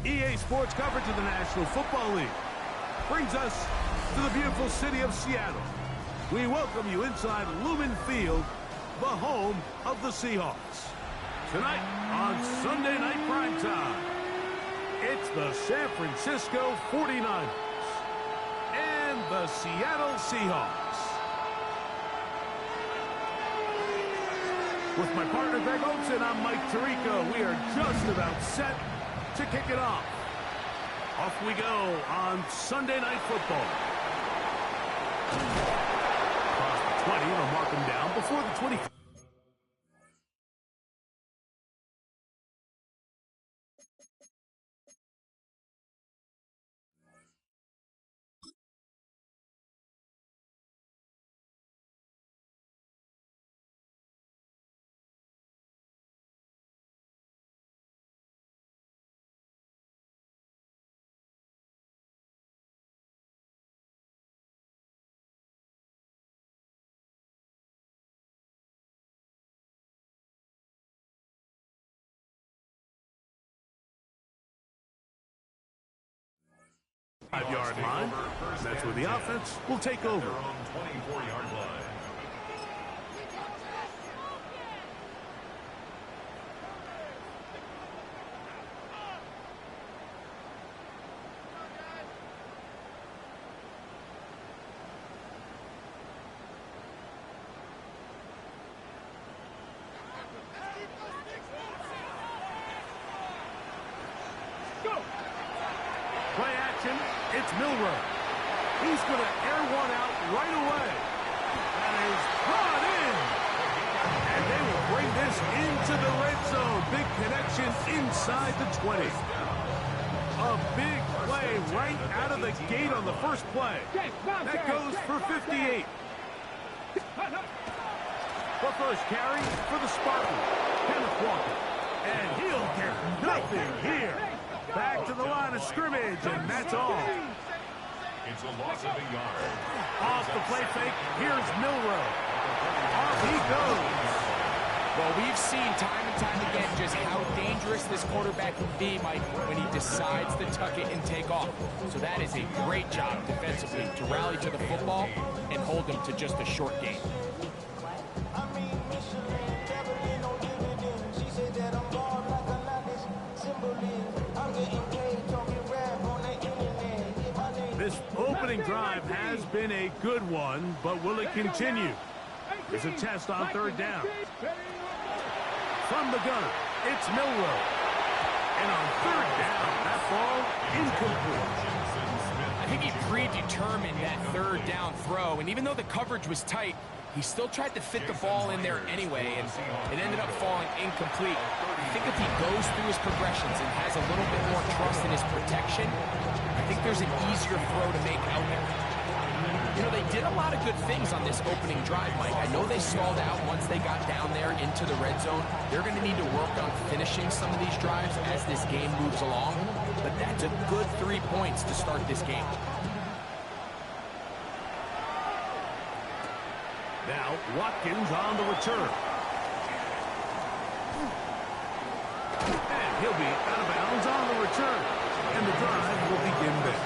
EA Sports coverage of the National Football League brings us to the beautiful city of Seattle. We welcome you inside Lumen Field, the home of the Seahawks. Tonight on Sunday Night Primetime, it's the San Francisco 49ers and the Seattle Seahawks. With my partner Greg Olsen, I'm Mike Tirico. We are just about set to kick it off. Off we go on Sunday Night Football. Across the 20, they'll mark him down before the 25. Five-yard line. That's where the offense will take over. 24-yard line. Play action, it's Milroe. He's going to air one out right away. That is brought in. And they will bring this into the red zone. Big connection inside the 20. A big play right out of the gate on the first play. That goes for 58. The first carry for the Spartans, Kenneth Walker. And he'll get nothing here. Back to the line of scrimmage, and that's all. It's a loss of a yard. Off the play fake, here's Milroe. Off he goes. Well, we've seen time and time again just how dangerous this quarterback can be, Mike, when he decides to tuck it and take off. So that is a great job defensively to rally to the football and hold him to just a short game. This opening drive has been a good one, but will it continue? There's a test on third down. From the gun, it's Milroe. And on third down, that ball incomplete. I think he predetermined that third down throw, and even though the coverage was tight, he still tried to fit the ball in there anyway, and it ended up falling incomplete. I think if he goes through his progressions and has a little bit more trust in his protection, I think there's an easier throw to make out there. You know, they did a lot of good things on this opening drive, Mike. I know they stalled out once they got down there into the red zone. They're going to need to work on finishing some of these drives as this game moves along, but that's a good 3 points to start this game. Now, Watkins on the return. And he'll be out of bounds on the return. And the drive will begin there.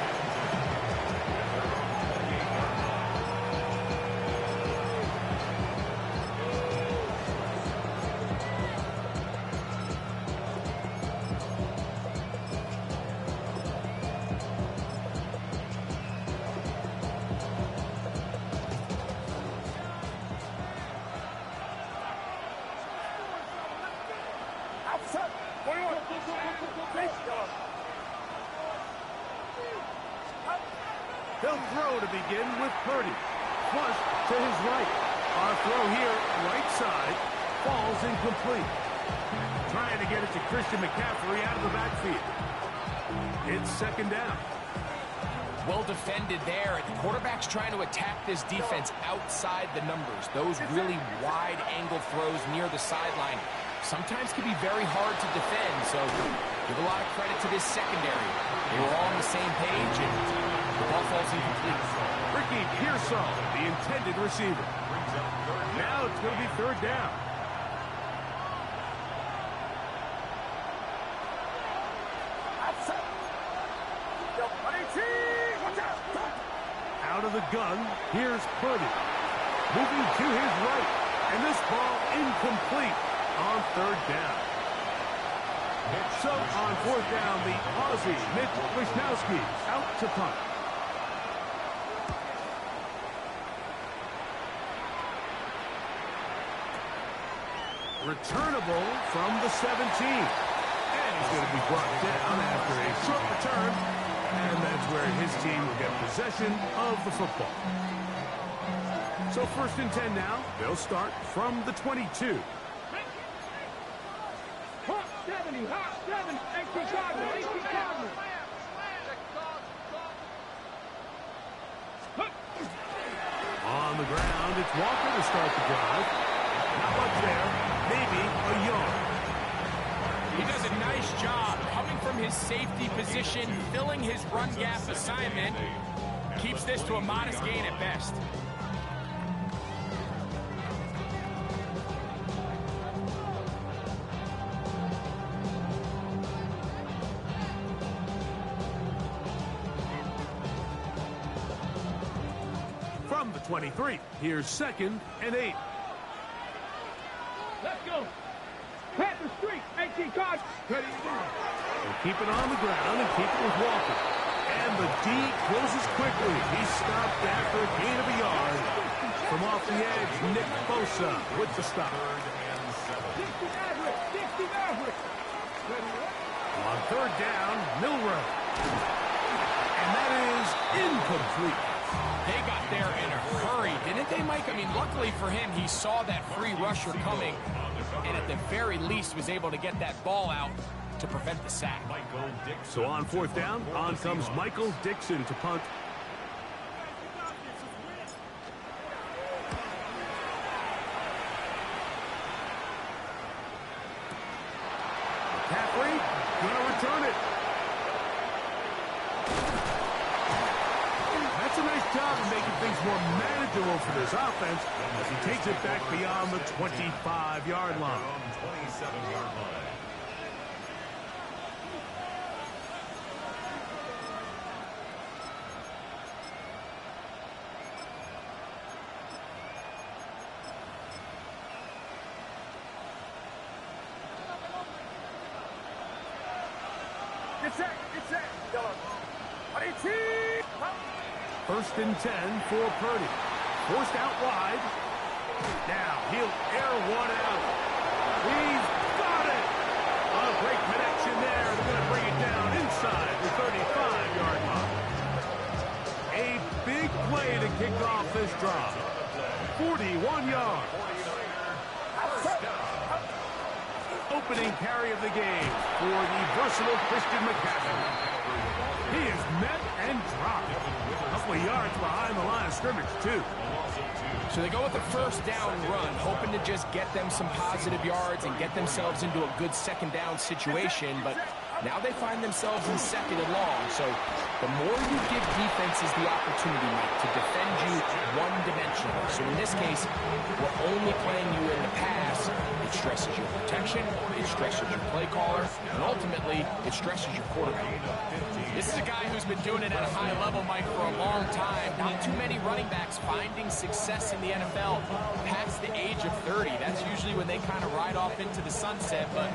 He'll throw to begin with Purdy. Flush to his right. Our throw here, right side, falls incomplete. Trying to get it to Christian McCaffrey out of the backfield. It's second down. Well defended there. The quarterback's trying to attack this defense outside the numbers. Those really wide angle throws near the sideline sometimes can be very hard to defend, so give a lot of credit to this secondary. They were all on the same page, and the ball falls incomplete. Ricky Pearsall, the intended receiver. Now it's going to be third down. the gun. Here's Purdy. Moving to his right. And this ball incomplete on third down. So on fourth down, the Aussie, Mitch Wishnowsky, out to punt. Returnable from the 17. And he's going to be brought down after a short return. And that's where his team will get possession of the football. So first and 10 now. They'll start from the 22. Hot 70, hot 7, 18 Cardinals, 18 Cardinals. On the ground, it's Walker to start the drive. Not much there, maybe a yard. He does a nice job coming from his safety position, filling his run gap assignment. Keeps this to a modest gain at best. From the 23, here's second and 8. Let's go. Panther Street, 18 Cardinals. Ready to go. They'll keep it on the ground and keep it with Walker. And the D closes quickly. He's stopped after a gain of a yard. From off the edge, Nick Bosa with the stop. 60 Maverick, 60 Maverick. On third down, Milroe. And that is incomplete. They got there in a hurry, didn't they, Mike? I mean, luckily for him, he saw that free rusher coming, and at the very least was able to get that ball out to prevent the sack. So on fourth down, on comes Michael Dixon to punt. McCaffrey gonna return it. That's a nice job of making things more manageable for this offense as he takes it back beyond the 25-yard line. 27-yard line. Get set, get set. Yellow. 18. First and 10 for Purdy. Forced out wide. Now he'll air one out. He's got it. A great connection there. They're going to bring it down inside the 35-yard line. A big play to kick off this drive. 41 yards. Opening carry of the game for the versatile Christian McCaffrey. He is met and dropped. A couple of yards behind the line of scrimmage, too. So they go with the first down run, hoping to just get them some positive yards and get themselves into a good second down situation, but now they find themselves in second and long. So the more you give defenses the opportunity, Mike, to defend you one-dimensionally. So in this case, we're only playing you in the pass. It stresses your protection, it stresses your play caller, and ultimately, it stresses your quarterback. This is a guy who's been doing it at a high level, Mike, for a long time. Not too many running backs finding success in the NFL past the age of 30. That's usually when they kind of ride off into the sunset, but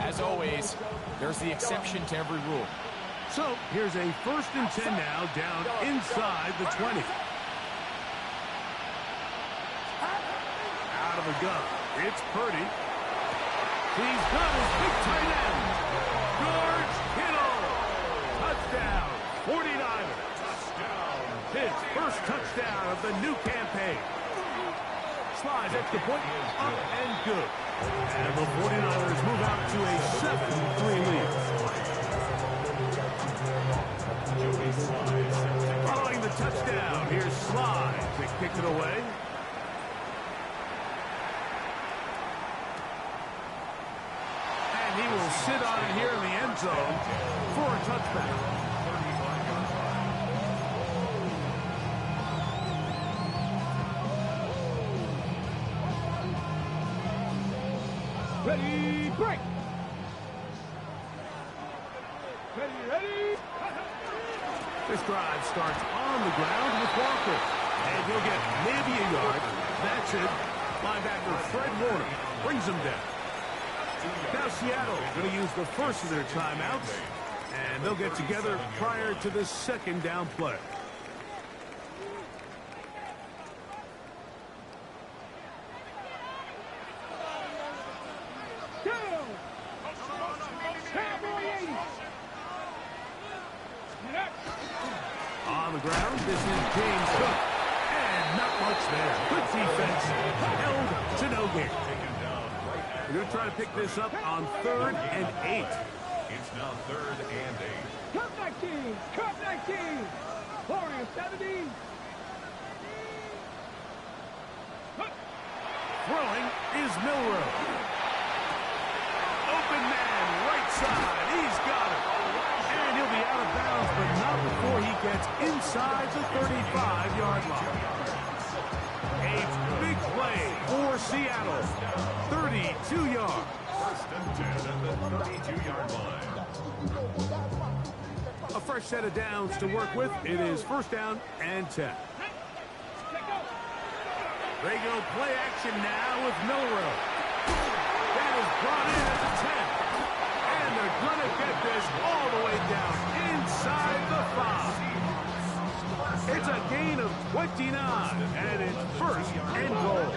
as always, there's the exception to every rule. So here's a first and 10 now down inside the 20. Out of the gun. It's Purdy. He's got his big tight end. George Kittle. Touchdown. 49ers. His first touchdown of the new campaign. Slides extra point. Up and good. And the 49ers move out to a 7-3 lead. Following the touchdown, here's Slide to kick it away. And he will sit on it here in the end zone for a touchback. Ready, break. Ready, ready. This drive starts on the ground with Walker. And he'll get maybe a yard. That's it. Linebacker Fred Warner brings him down. Now Seattle going to use the first of their timeouts. And they'll get together prior to the second down play. On the ground, this is James Cook. And not much there. Good defense. Held to no gain. We're going to try to pick this up on 3rd and 8. It's now 3rd and 8. Cut 19! Cut 19! 4 and 17! Throwing is Milroe. Open man, right side. He's got it. And he'll be out of bounds, but not before he gets inside the 35-yard line. A big play for Seattle. 32 yards. 1st and 10 at the 32-yard line. A fresh set of downs to work with. It is 1st down and 10. They go play action now with Milroe. That is brought in at the 10. And they're going to get this all the way down inside the 5. It's a gain of 29, and it's 1st and goal.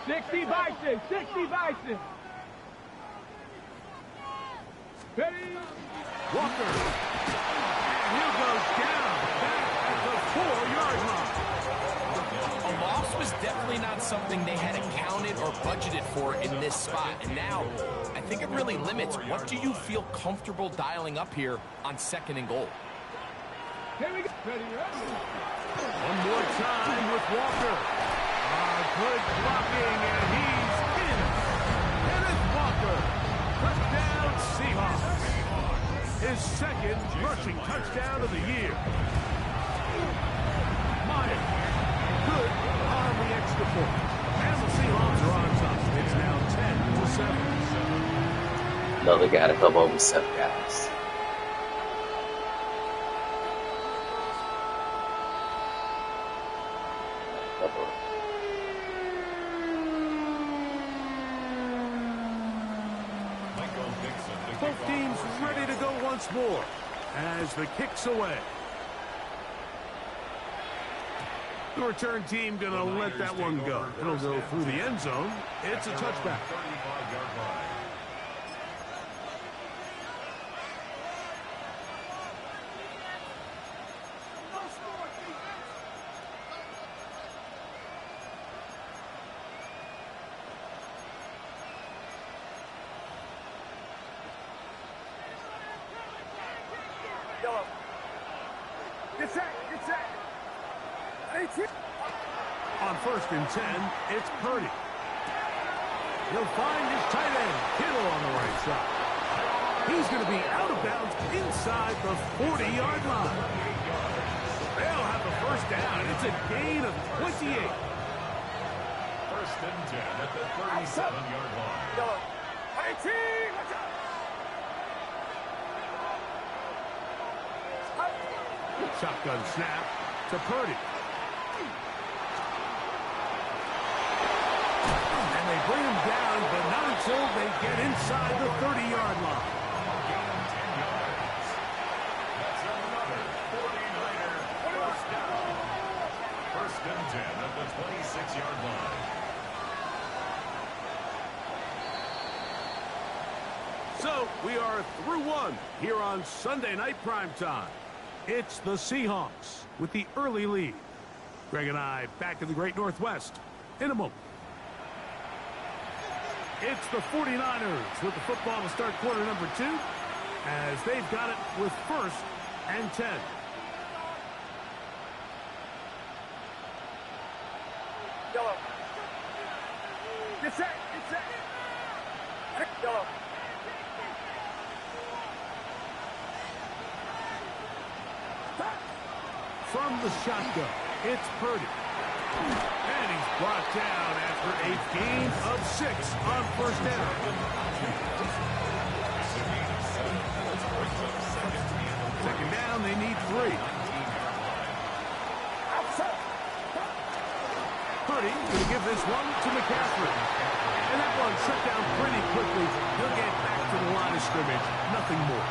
60 Bison! 60 Bison! Ready? Walker. And he goes down back at the 4-yard line. A loss was definitely not something they had accounted or budgeted for in this spot. And now, I think it really limits what do you feel comfortable dialing up here on 2nd and goal. Here we go. Ready, ready. One more time with Walker. Good blocking, and he's in. Kenneth Walker. Touchdown, Seahawks. His 2nd rushing touchdown of the year. Meyer. Good on the extra point. And the Seahawks are on top. It's now 10-7. Another guy to come over 7 guys. Both teams ready to go once more as the kick's away. The return team going to let that one go. It'll go through the end zone. It's a touchback. 35-yard line. On 1st and 10, it's Purdy. He'll find his tight end, Kittle, on the right side. He's going to be out of bounds inside the 40-yard line. They'll have the 1st down. It's a gain of 28. 1st and 10 at the 37-yard line. Shotgun snap to Purdy. And they bring him down, but not until they get inside the 30-yard line. Gain of 10 yards. That's another 49er 1st down. 1st and 10 at the 26-yard line. So we are through one here on Sunday Night Primetime. It's the Seahawks with the early lead. Greg and I back in the Great Northwest in a moment. It's the 49ers with the football to start quarter number 2 as they've got it with 1st and 10. Yellow. Get set. Get set. Yellow. From the shotgun, it's Purdy. And he's brought down after a gain of 6 on 1st down. down. They need 3. Purdy going to give this one to McCaffrey. And that one shut down pretty quickly. He'll get back to the line of scrimmage. Nothing more.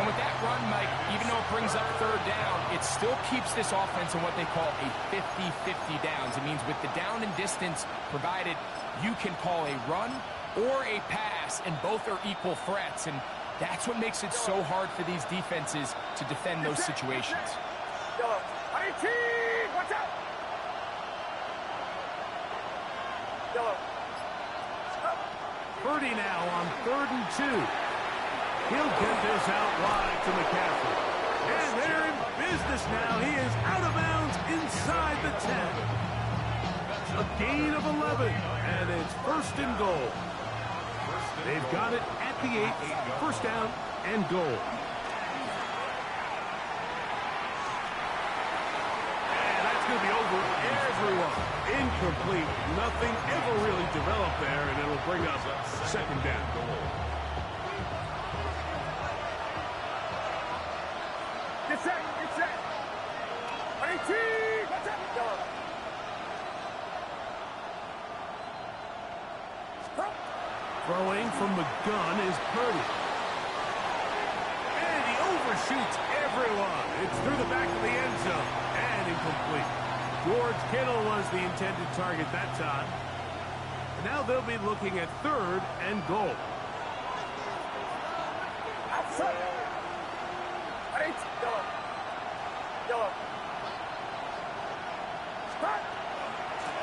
And with that run, Mike, even though it brings up 3rd down, it still keeps this offense in what they call a 50-50 downs. It means with the down and distance provided, you can call a run or a pass, and both are equal threats. And that's what makes it so hard for these defenses to defend those situations. Watch out! Purdy now on 3rd and 2. He'll get this out wide to McCaffrey. And they're in business now. He is out of bounds inside the 10. A gain of 11, and it's 1st and goal. They've got it at the 8, 1st down and goal. And that's going to be over everyone. Incomplete. Nothing ever really developed there, and it'll bring up 2nd down. Get set! Get set! 18! Watch out! Throwing from the gun is Purdy. And he overshoots everyone. It's through the back of the end zone. And incomplete. George Kittle was the intended target that time. Now they'll be looking at 3rd and goal. Outside!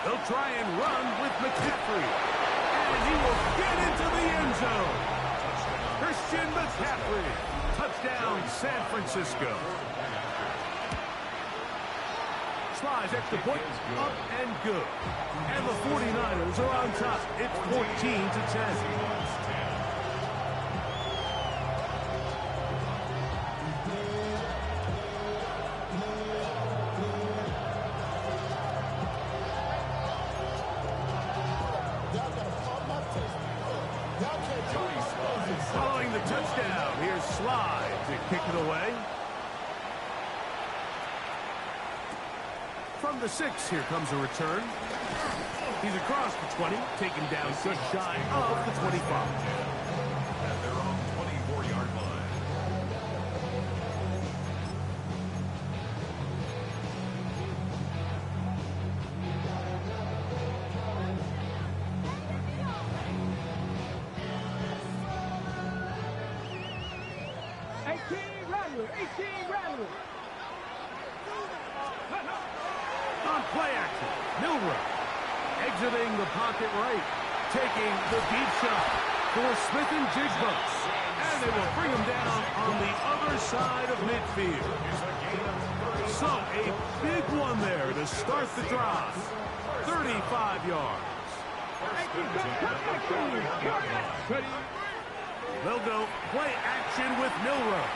They'll try and run with McCaffrey. And he will get into the end zone. Christian McCaffrey. Touchdown, San Francisco. Slides extra point, up and good. And the 49ers are on top. It's 14-10. Following the touchdown, here's Slide to kick it away. From the 6, here comes a return. He's across the 20, taken down just shy of the 25. At their own 24-yard line. On play action, Milroe exiting the pocket right, taking the deep shot for Smith and Jigba. And they will bring him down on the other side of midfield. So a big one there to start the drive. 35 yards. They'll go play action with Milroe.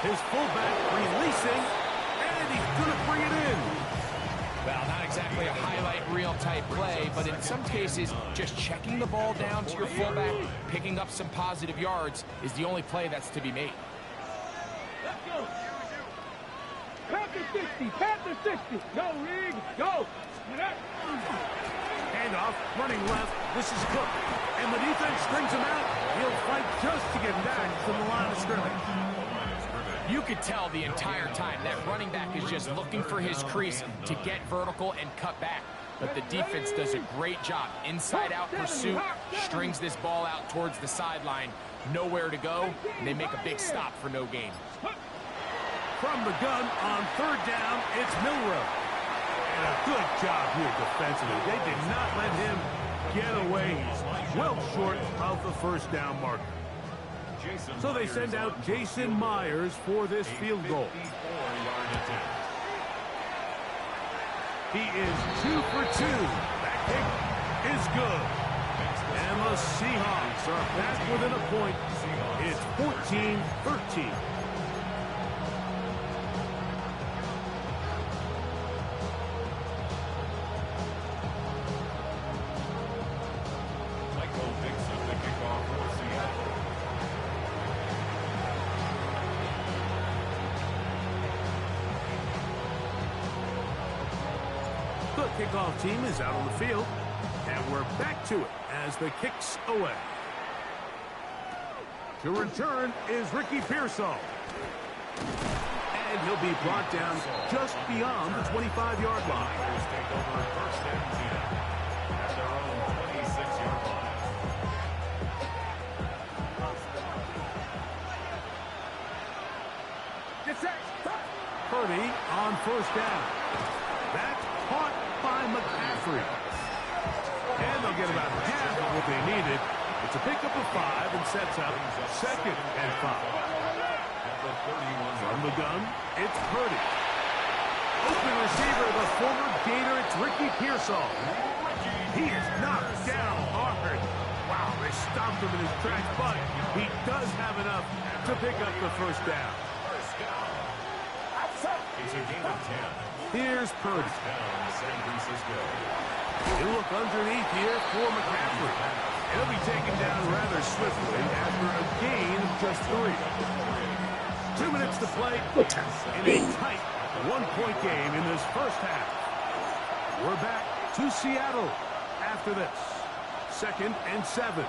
His fullback releasing, and he's going to bring it in. Well, not exactly a highlight reel type play, but in some cases, just checking the ball down to your fullback, picking up some positive yards is the only play that's to be made. Let's go. Panther 60, Panther 60. Go, Reed, go. Handoff, running left. This is Cook. And the defense strings him out. He'll fight just to get back to the line of scrimmage. You could tell the entire time that running back is just looking for his crease to get vertical and cut back. But the defense does a great job. Inside-out pursuit, strings this ball out towards the sideline. Nowhere to go, and they make a big stop for no gain. From the gun on 3rd down, it's Milroe. And a good job here defensively. They did not let him get away. He's well short of the 1st down marker. So they send out Jason Myers for this field goal. He is 2 for 2. That kick is good. And the Seahawks are back within a point. It's 14-13. The kickoff team is out on the field, and we're back to it as the kick's away. To return is Ricky Pearsall. And he'll be brought down just beyond the 25-yard line. Take over first and 10 at their own 26-yard line. Purdy on first down. That's caught by McCaffrey. And they'll get about half of what they needed. It's a pickup of 5 and sets up second and 5. From the gun, it's Purdy. Open receiver, the former Gator, it's Ricky Pearsall. He is knocked down hard. Wow, they stopped him in his tracks, but he does have enough to pick up the first down. It's a gain of 10. Here's Purdy. Down San Francisco. He'll look underneath here for McCaffrey. He'll be taken down rather swiftly after a gain of just 3. 2 minutes to play in a tight one-point game in this first half. We're back to Seattle after this. 2nd and 7.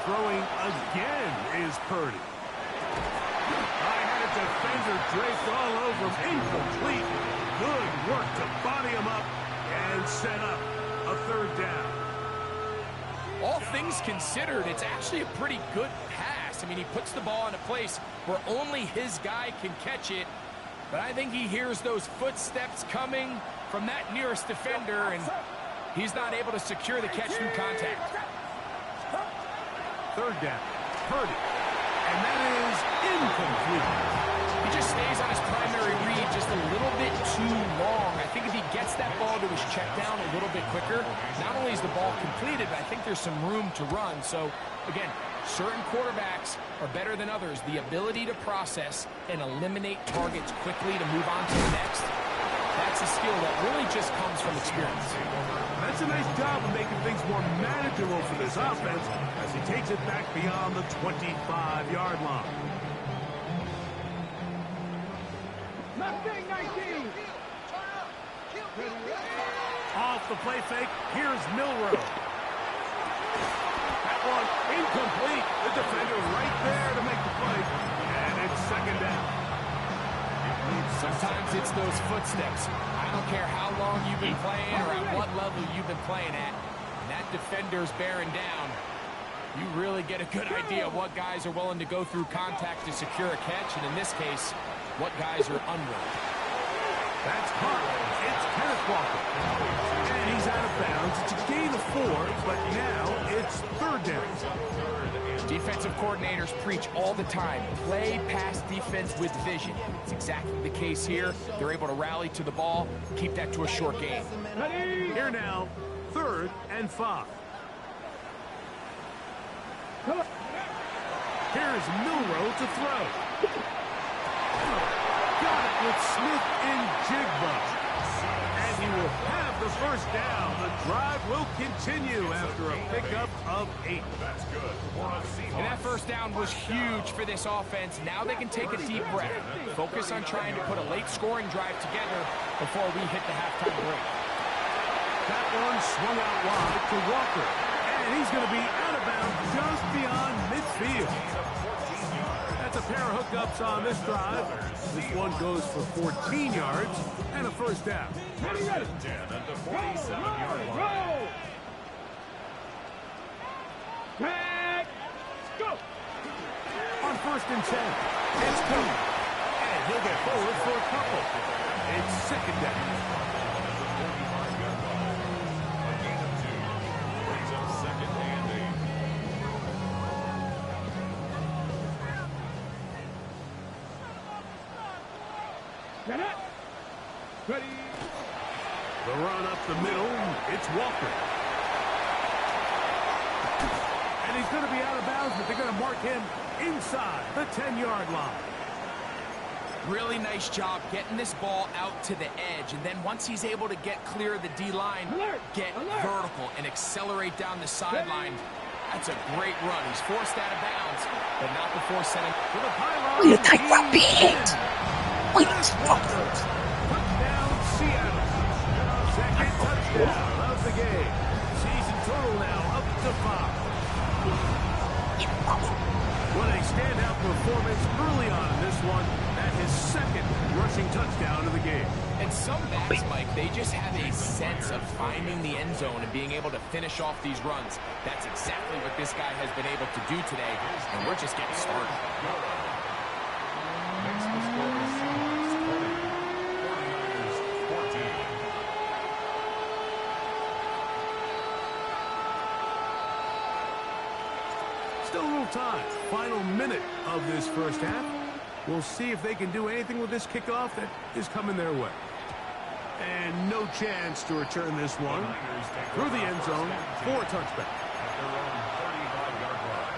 Throwing again is Purdy. I had a defender draped all over him. Incomplete. Good work to body him up and set up a 3rd down. All things considered, it's actually a pretty good pass. I mean, he puts the ball in a place where only his guy can catch it. But I think he hears those footsteps coming from that nearest defender, and he's not able to secure the catch through contact. 3rd down. Purdy. And that is incomplete. He just stays on his primary read just a little bit too long. I think if he gets that ball to his check down a little bit quicker, not only is the ball completed, but I think there's some room to run. So, again, certain quarterbacks are better than others. The ability to process and eliminate targets quickly to move on to the next, that's a skill that really just comes from experience. That's a nice job of making things more manageable for this offense as he takes it back beyond the 25-yard line. Mustang 19. Off the play fake, here's Milroe. That one incomplete. The defender right there to make the play. And it's 2nd down. Sometimes it's those footsteps. I don't care how long you've been playing or at what level you've been playing at. And that defender's bearing down. You really get a good idea of what guys are willing to go through contact to secure a catch, and in this case, what guys are unwilling. That's caught. It's Kenneth Walker. And he's out of bounds. It's a gain of 4, but now it's 3rd down. Defensive coordinators preach all the time, play pass defense with vision. It's exactly the case here. They're able to rally to the ball, keep that to a short game. Here now, 3rd and 5. Here's Milroe to throw. Got it with Smith and Jigba. And he will have the first down. The drive will continue after a pickup of 8. That's good. And that first down was huge for this offense. Now they can take a deep breath. Focus on trying to put a late scoring drive together before we hit the halftime break. That one swung out wide to Walker. And he's going to be out of bounds just beyond midfield. That's a pair of hookups on this drive. This one goes for 14 yards and a first down. 10 at the 47-yard line. Back. Go. On 1st and 10, it's Cooper. And he'll get forward for a couple. It's 2nd down. Ready. The run up the middle, it's Walker. And he's going to be out of bounds, but they're going to mark him inside the 10-yard line. Really nice job getting this ball out to the edge. And then once he's able to get clear of the D-line, get vertical and accelerate down the sideline. That's a great run. He's forced out of bounds, but not before setting for the pylon. Will you take that beat? Touchdown, Seattle. Second touchdown of the game. Season total now up to 5. What a standout performance early on in this one. At his second rushing touchdown of the game. And some backs, Mike, they just have a sense of finding the end zone and being able to finish off these runs. That's exactly what this guy has been able to do today, and we're just getting started. Makes the score Seahawks 20, 49ers 14. Still a little time. Final minute of this first half. We'll see if they can do anything with this kickoff that is coming their way. And no chance to return this one through the end zone for a touchback. At their own 35-yard line.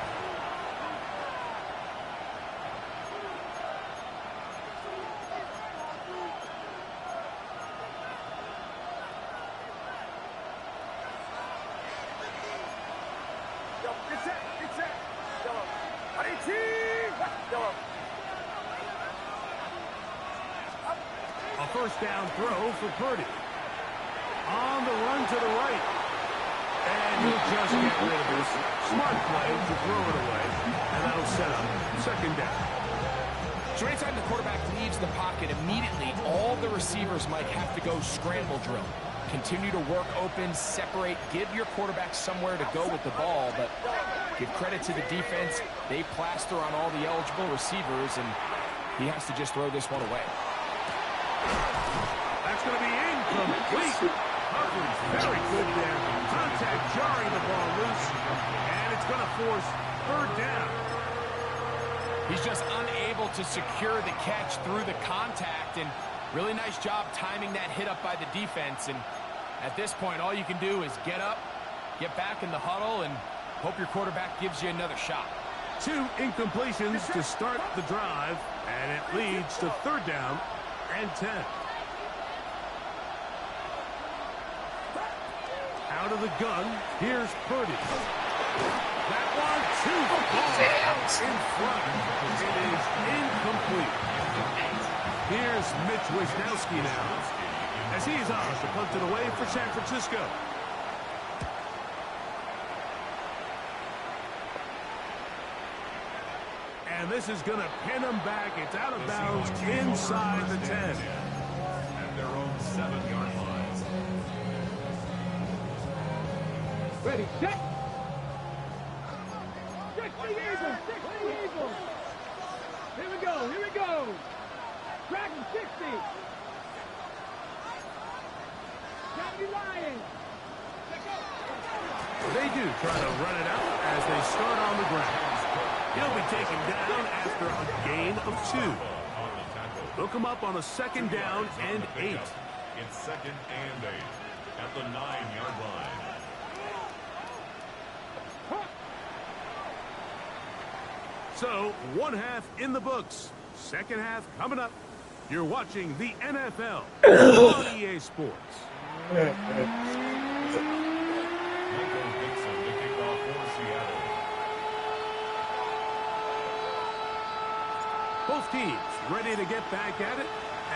A first down throw for Purdy. On the run to the right. And he'll just get rid of this. Smart play to throw it away. And that'll set up second down. So anytime the quarterback leaves the pocket, immediately all the receivers might have to go scramble drill. Continue to work open, separate, give your quarterback somewhere to go with the ball, but give credit to the defense. They plaster on all the eligible receivers, and he has to just throw this one away. That's going to be incomplete. Coverage very good there. Contact jarring the ball loose, and it's going to force third down. He's just unable to secure the catch through the contact, and really nice job timing that hit up by the defense. And at this point, all you can do is get up, get back in the huddle, and hope your quarterback gives you another shot. 2 incompletions to start the drive, and it leads to third down and 10. Out of the gun, here's Purdy. That one too far in front. It is incomplete. Here's Mitch Wisnowski now, as he is on to punt it away for San Francisco. And this is going to pin him back. It's out of bounds inside the 10. At their own 7-yard line. Ready, set. 60 Eagles, 60 Eagles. Here we go, here we go. Dragon 60. 70 Lions. They do try to run it out as they start on the ground. He'll be taken down after a gain of 2. Look him up on a second down and 8. It's second and 8 at the 9-yard line. So, one half in the books. Second half coming up. You're watching the NFL on EA Sports. Michael Dixon to kick off for Seattle. Both teams ready to get back at it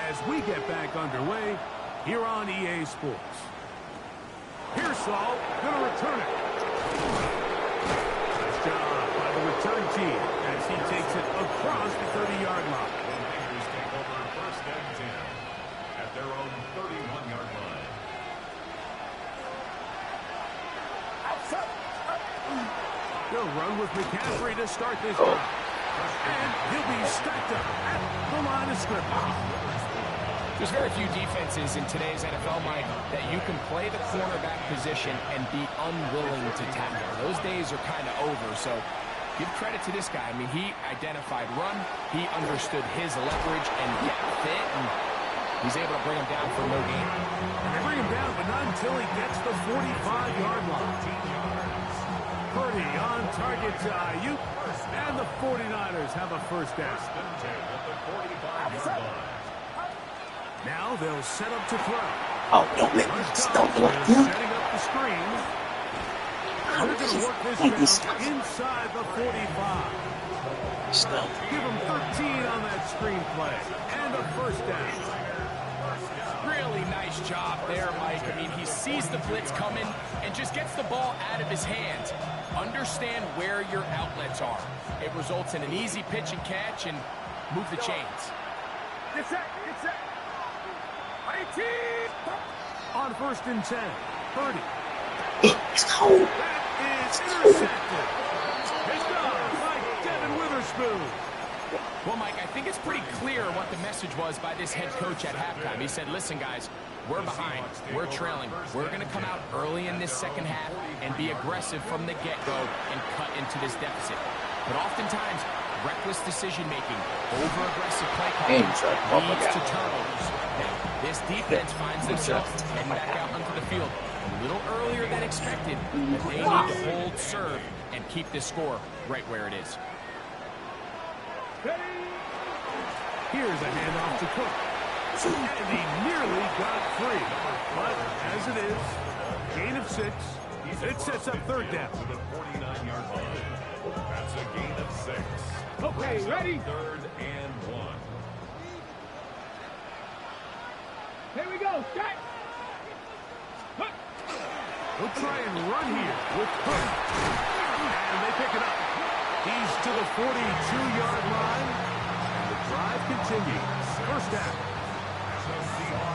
as we get back underway here on EA Sports. Pearsall going to return it. Nice job by the return team as he takes it across the 30-yard line. The Niners take over first and 10 at their own 31-yard line. They'll run with McCaffrey to start this drive. And he'll be stacked up at the line of scrimmage. There's very few defenses in today's NFL, Mike, that you can play the cornerback position and be unwilling to tackle. Those days are kind of over, so give credit to this guy. I mean, he identified run, he understood his leverage and get fit, and he's able to bring him down for no gain. And they bring him down, but not until he gets the 45-yard line. Purdy on target to Ayuk, and the 49ers have a first down. First and 10 at the 45-yard line. Now they'll set up to throw. Oh, don't make me stop Is blocking. setting up the screen. They're going to work this down inside the 45. Snell. Give him 13 on that screenplay. And a first down. Really nice job there, Mike. I mean, he sees the blitz coming and just gets the ball out of his hands. Understand where your outlets are. It results in an easy pitch and catch and move the chains. Get set, get set. 18. On 1st and 10, Purdy. It's cold. That is intercepted. Picked off by Devin Witherspoon. Well, Mike, I think it's pretty clear what the message was by this head coach at halftime. He said, listen, guys, we're behind. We're trailing. We're going to come out early in this second half and be aggressive from the get-go and cut into this deficit. But oftentimes, reckless decision-making, over-aggressive play calling leads to turnovers. Now, this defense finds themselves heading back out onto the field a little earlier than expected, but they need to hold serve and keep this score right where it is. Here's a handoff to Cook. And he nearly got free. But as it is, gain of 6. It sets up 3rd down. To the 49-yard line. That's a gain of 6. Okay, ready? 3rd and 1. Here we go, set. We'll try and run here with Cook. And they pick it up. He's to the 42-yard line. And the drive continues. First down.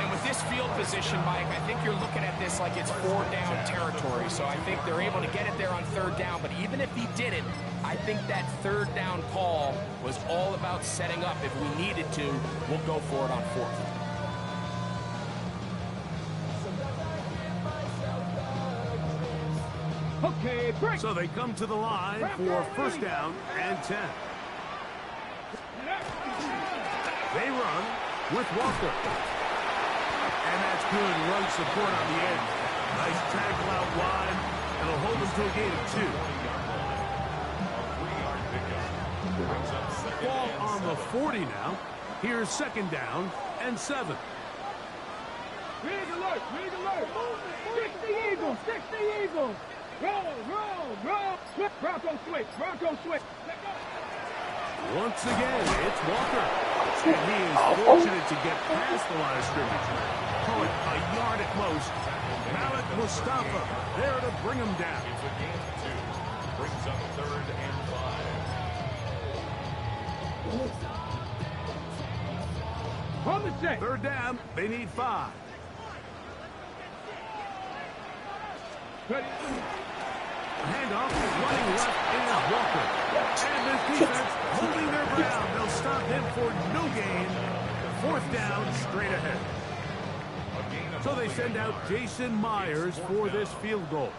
And with this field position, Mike, I think you're looking at this like it's 4-down territory. So I think they're able to get it there on 3rd down. But even if he didn't, I think that 3rd down call was all about setting up. If we needed to, we'll go for it on 4th. Okay, break. So they come to the line for 1st down and 10. They run with Walker. And that's good run support on the end. Nice tackle out wide. It'll hold them to a gain of 2. Ball on the 40 now. Here's 2nd down and 7. Rig alert, rig alert. Stick the Eagles, stick the Eagles. Roll, roll, roll. Bronco switch, Bronco switch. Let go. Once again, it's Walker. And he is fortunate to get past the line of scrimmage. Call it a yard at most. Malik Mustafa there to bring him down. It's a gain of 2. Brings up 3rd and 5. On the set. 3rd down, they need 5. Ready. Handoff is running left is Walker. And the defense holding their ground. They'll stop him for no gain. 4th down, straight ahead. So they send out Jason Myers for this field goal.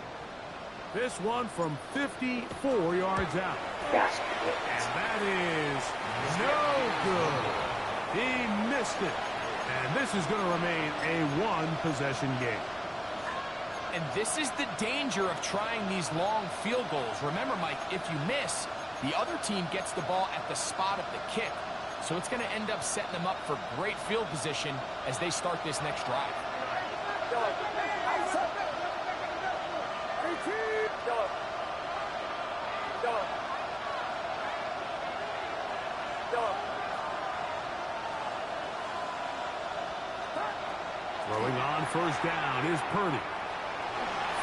This one from 54 yards out. And that is no good. He missed it. And this is going to remain a 1-possession game. And this is the danger of trying these long field goals. Remember, Mike, if you miss, the other team gets the ball at the spot of the kick. So it's going to end up setting them up for great field position as they start this next drive. Throwing on 1st down is Purdy.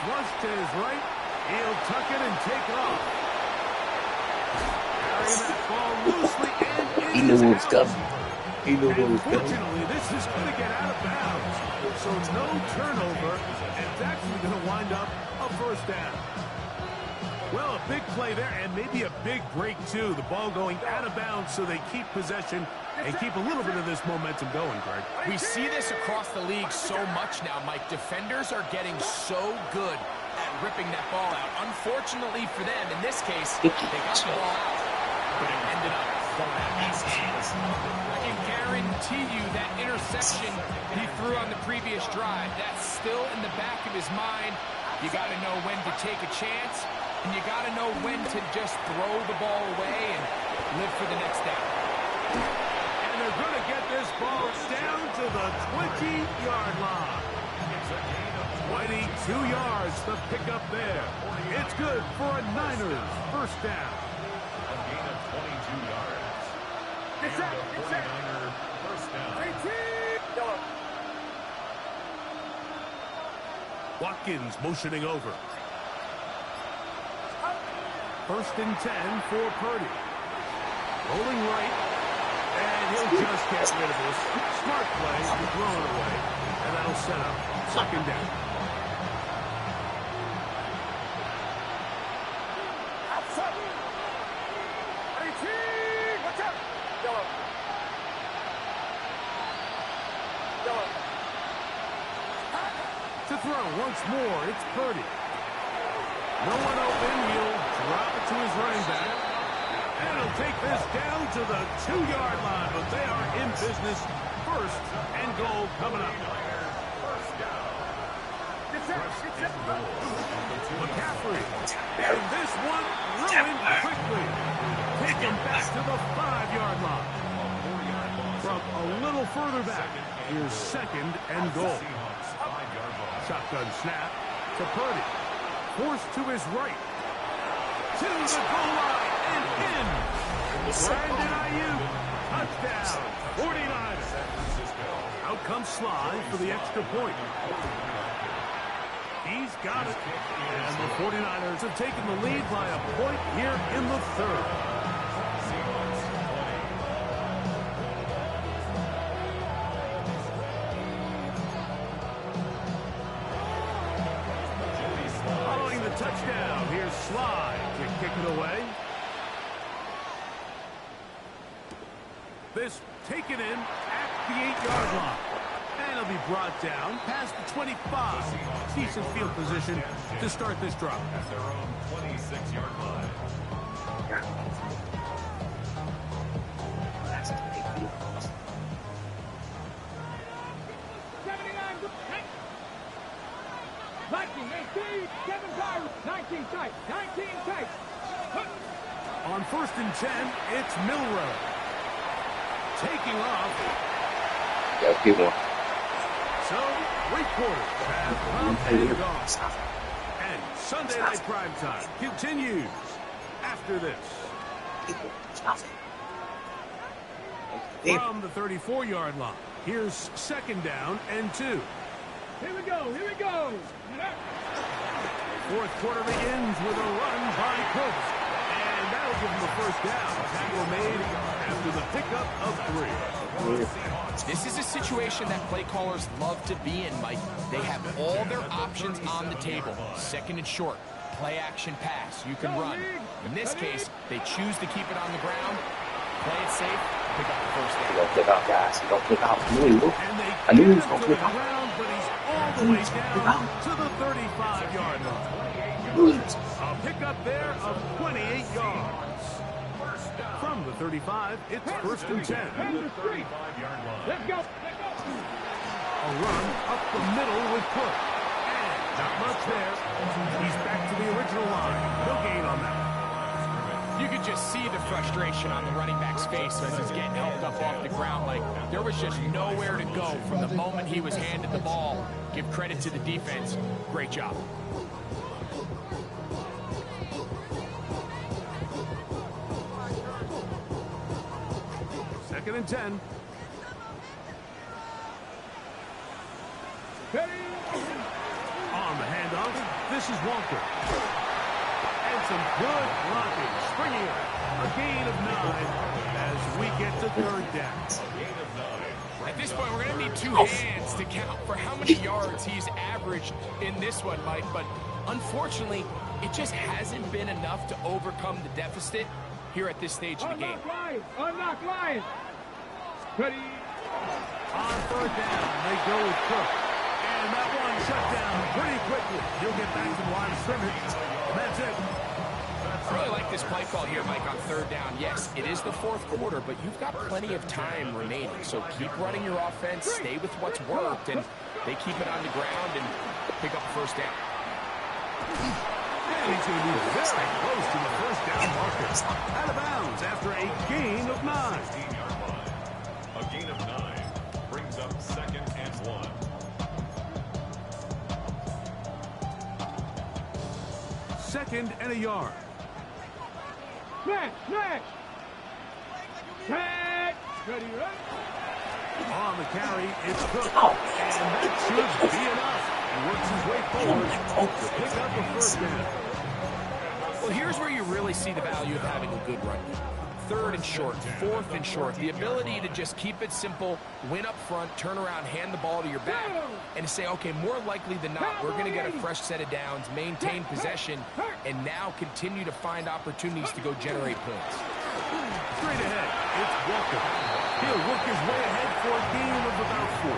Flush to his right. He'll tuck it and take off. Carrying that ball loosely and He knew what was coming. He knew what was coming. Unfortunately, this is going to get out of bounds. So no turnover, and it's actually going to wind up a 1st down. Well, a big play there, and maybe a big break, too. The ball going out of bounds so they keep possession and keep a little bit of this momentum going, Greg. We see this across the league so much now, Mike. Defenders are getting so good at ripping that ball out. Unfortunately for them, in this case, they got the ball out, but it ended up going out of his hands. I can guarantee you that interception he threw on the previous drive, that's still in the back of his mind. You got to know when to take a chance, and you got to know when to just throw the ball away and live for the next down. And they're going to get this ball down to the 20-yard line. 22 yards to pick up there. It's good for a Niners 1st down. A gain of 22 Get set. Get set. 49er first down. 18. Go. Watkins motioning over. First and 10 for Purdy. Rolling right. And he'll just get rid of this. Smart play, throw it away. And that'll set up second down. Outside. 18. Watch out. Go. Go. To throw once more, it's Purdy. No one open, he'll drop it to his running back. And he'll take this down to the 2-yard line, but they are in business. First and goal coming up. Get set. Get set. McCaffrey. And this one ruined quickly. Take him back to the 5-yard line. From a little further back, here's second and goal. Shotgun snap to Purdy. Forced to his right. To the goal line and in. Brandon Ayuk. Touchdown. 49ers. Out comes Sly for the extra point. He's got it. And the 49ers have taken the lead by a point here in the third. Following the touchdown, here's Sly to kick it away. This taken in at the 8-yard line. And it'll be brought down past the 25. Decent field position to start this drive. At their own 26-yard line. That's a big deal. 79. 19. 18. 7 tight. 19 tight. 19 tight. On first and 10, it's Milrow. Taking off. Yeah, keep on. So, 3 quarters have come and gone. And Sunday Night Primetime continues after this. From the 34-yard line, here's second down and 2. Here we go. Here we go. Fourth quarter begins with a run by Cooks. And that'll give him the first down. Tackle made after the pickup of 3. This is a situation that play callers love to be in, Mike. They have all their options on the table. Second and short, play action pass. You can run. In this case, they choose to keep it on the ground, play it safe, pick up the first down. Don't flip out, guys. Don't flip out. I knew he would. And they I knew he get was him going to to the flip out. ground, but he's all the way down to the 35-yard line. A pickup there of 28 yards. From the 35, it's first and 10. Let's go. A run up the middle with Cook. And not much there. He's back to the original line. No gain on that. You could just see the frustration on the running back's face as he's getting helped up off the ground. Like, there was just nowhere to go from the moment he was handed the ball. Give credit to the defense. Great job. Second and 10. On the handoff, this is Walker. And some good blocking. Springing up. A gain of 9 as we get to third down. At this point, we're going to need 2 hands to count for how many yards he's averaged in this one, Mike. But unfortunately, it just hasn't been enough to overcome the deficit here at this stage of the game. Unlock line. Ready. On third down, they go with Cook. And that one shut down pretty quickly. He'll get back to the line of scrimmage. That's it. I really like this play call here, Mike, on third down. Yes, it is the fourth quarter, but you've got plenty of time remaining. So keep running your offense, stay with what's worked, and they keep it on the ground and pick up the first down. And he's going to be very close to the first down marker. Out of bounds after a gain of 9. A gain of 9 brings up second and 1. Second and a yard. Smash. Smash. Smash. Ready, ready? On the carry, it's Cook. And that should be enough. He works his way forward to pick up a first down. Well, here's where you really see the value of having a good run. 3rd and short, 4th and short. The ability to just keep it simple, win up front, turn around, hand the ball to your back, and to say, okay, more likely than not, we're going to get a fresh set of downs, maintain possession, and now continue to find opportunities to go generate points. Straight ahead, it's Walker. He'll work his way ahead for a gain of about 4.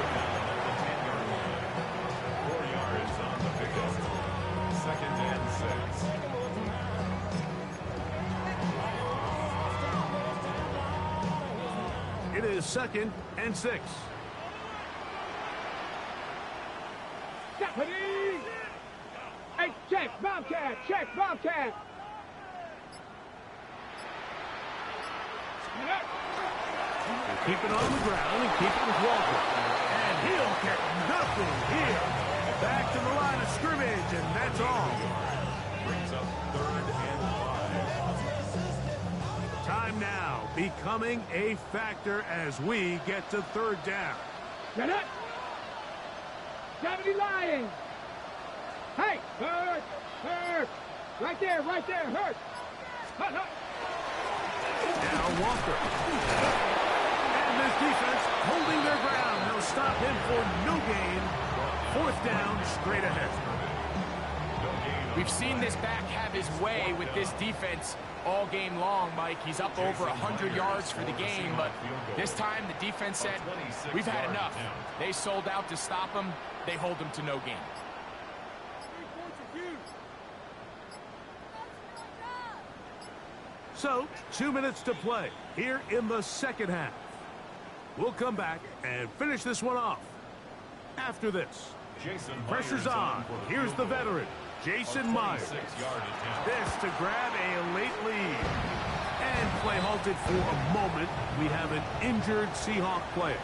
4 yards on the pickup. 2nd and 6. It is 2nd and 6. Deputy! Hey, check, Bobcat, check, Bobcat! He'll keep it on the ground and keep it with Walker. And he'll get nothing here. Back to the line of scrimmage, and that's all. Brings up 3rd and 5. Time now becoming a factor as we get to 3rd down. Get it! Deputy Lion! Hey, Hurt! Hurt! Right there, Hurt! Hurt, Hurt! Now Walker. And this defense holding their ground. They'll stop him for no gain. 4th down, straight ahead. We've seen this back have his way with this defense all game long, Mike. He's up over 100 yards for the game, but this time the defense said, we've had enough. They sold out to stop him. They hold him to no gain. So, 2 minutes to play here in the 2nd half. We'll come back and finish this one off after this. Pressure's on. Here's the veteran, Jason Myers. This to grab a late lead. And play halted for a moment. We have an injured Seahawk player.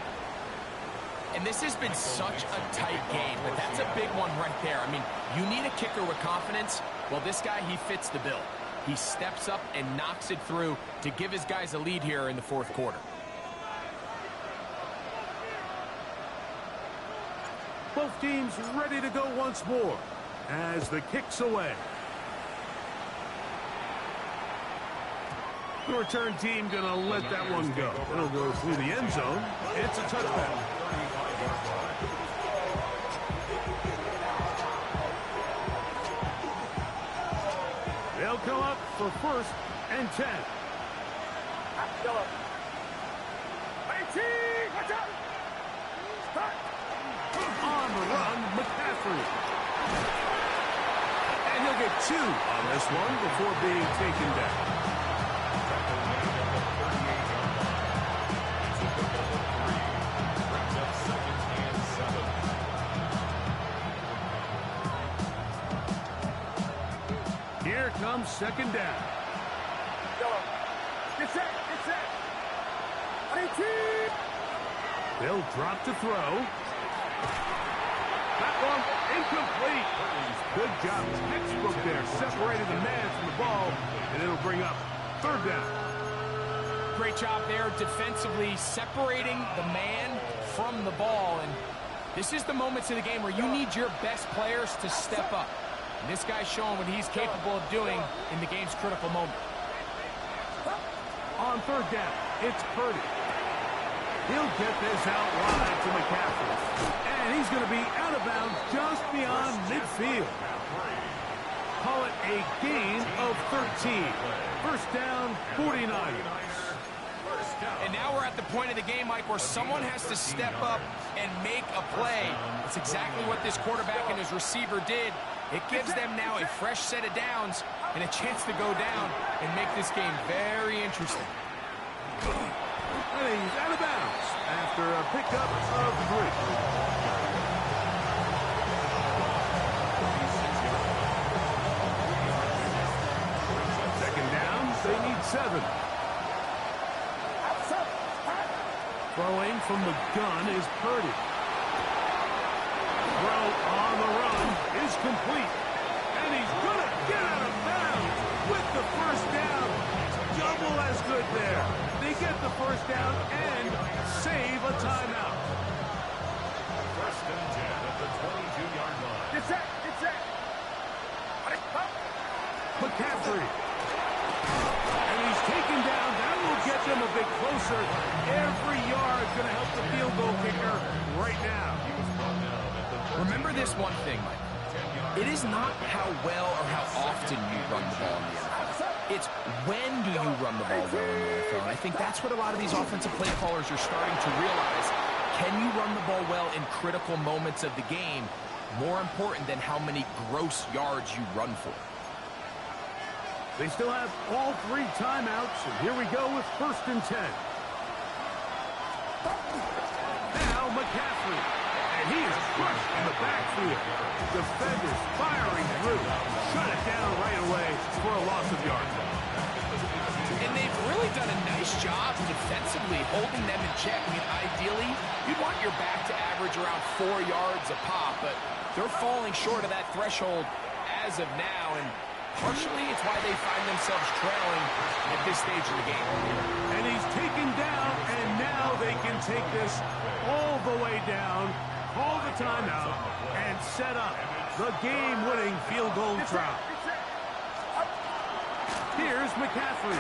And this has been such a tight game, but that's a big one right there. I mean, you need a kicker with confidence. Well, this guy, he fits the bill. He steps up and knocks it through to give his guys a lead here in the 4th quarter. Both teams ready to go once more as the kick's away. The return team gonna let that one go. It'll go through the end zone. It's a touchdown. They'll come up for 1st and 10. On the run, McCaffrey. And he'll get 2 on this one before being taken down. Here comes 2nd down. Get set, get set! They'll drop to throw. That one incomplete. Good job, textbook there. Separated the man from the ball, and it'll bring up 3rd down. Great job there defensively, separating the man from the ball. And this is the moments of the game where you need your best players to step up. And this guy's showing what he's capable of doing in the game's critical moment. On 3rd down, it's Purdy. He'll get this out wide to McCaffrey. And he's going to be out of bounds just beyond midfield. Call it a gain of 13. 1st down, 49ers. And now we're at the point of the game, Mike, where someone has to step up and make a play. That's exactly what this quarterback and his receiver did. It gives them now a fresh set of downs and a chance to go down and make this game very interesting. And he's out of bounds after a pickup of 3. They need 7. Throwing from the gun is Purdy. Throw on the run is complete. And he's going to get out of bounds with the 1st down. Double as good there. They get the 1st down and save a timeout. First and 10 at the 22-yard line. Get set, get set. McCaffrey. And he's taken down. That will get them a bit closer. Every yard is going to help the field goal kicker right now. Remember this one thing, Mike. It is not how well or how often you run the ball in the NFL. It's when do you run the ball well in the NFL. And I think that's what a lot of these offensive play callers are starting to realize. Can you run the ball well in critical moments of the game? More important than how many gross yards you run for. They still have all 3 timeouts, and here we go with first and 10. Now McCaffrey, and he is crushed in the backfield. Defenders firing through. Shut it down right away for a loss of yards. And they've really done a nice job defensively holding them in check. I mean, ideally, you'd want your back to average around 4 yards a pop, but they're falling short of that threshold as of now, and partially it's why they find themselves trailing at this stage of the game. And he's taken down, and now they can take this all the way down, call the timeout, and set up the game-winning field goal try. Here's McCaffrey.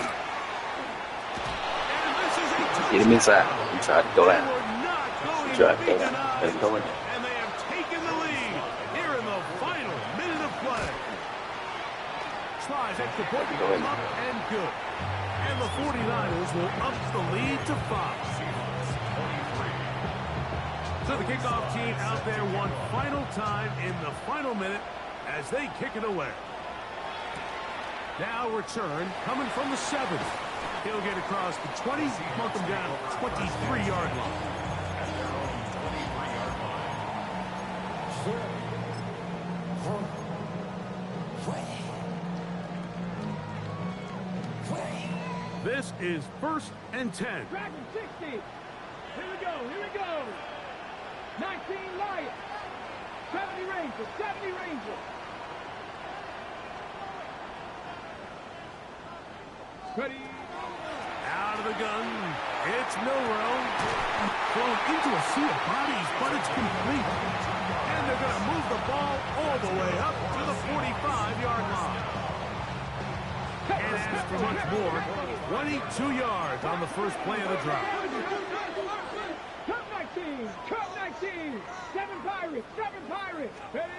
And this is a touchdown. Get him inside, go They down. were not going Try to to be go down. denied, Let him go in. and they have taken the lead here in the final minute of play. Tries extra point, Go in. up and good. And the 49ers will up the lead to 5. So the kickoff team out there one final time in the final minute as they kick it away. Now return coming from the 7. He'll get across the 20, mark him down 23-yard line. This is first and 10. Dragon 60. Here we go, here we go. 19 Lions. 70 Rangers, 70 Rangers. Ready. Out of the gun. It's Milroe. Thrown into a sea of bodies, but it's complete. And they're going to move the ball all the way up to the 45-yard line. And as for much more, 22 yards on the first play of the drive. Cup 19, Cup 19. 7 Pirates, 7 Pirates. Ready.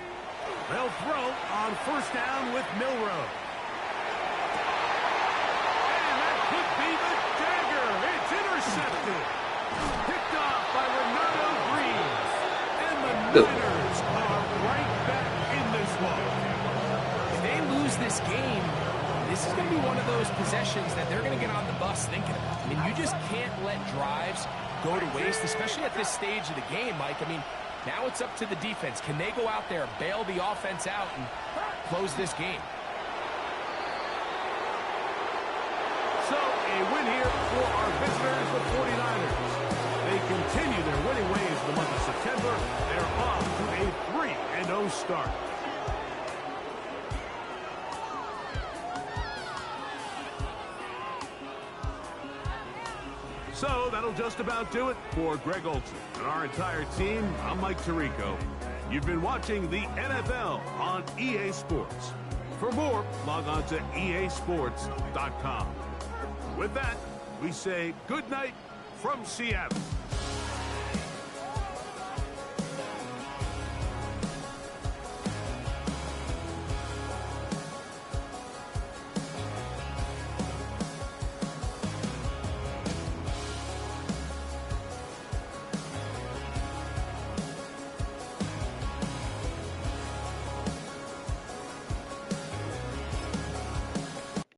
They'll throw on first down with Milroe. And that could be the dagger. It's intercepted. Picked off by Renato Green. And the Niners are right back in this one. If they lose this game, this is going to be one of those possessions that they're going to get on the bus thinking about. I mean, you just can't let drives go to waste, especially at this stage of the game, Mike. I mean, now it's up to the defense. Can they go out there, bail the offense out, and close this game? So, a win here for our visitors, the 49ers. They continue their winning ways in the month of September. They're off to a 3-0 start. So that'll just about do it for Greg Olsen and our entire team. I'm Mike Tirico. You've been watching the NFL on EA Sports. For more, log on to easports.com. With that, we say good night from Seattle.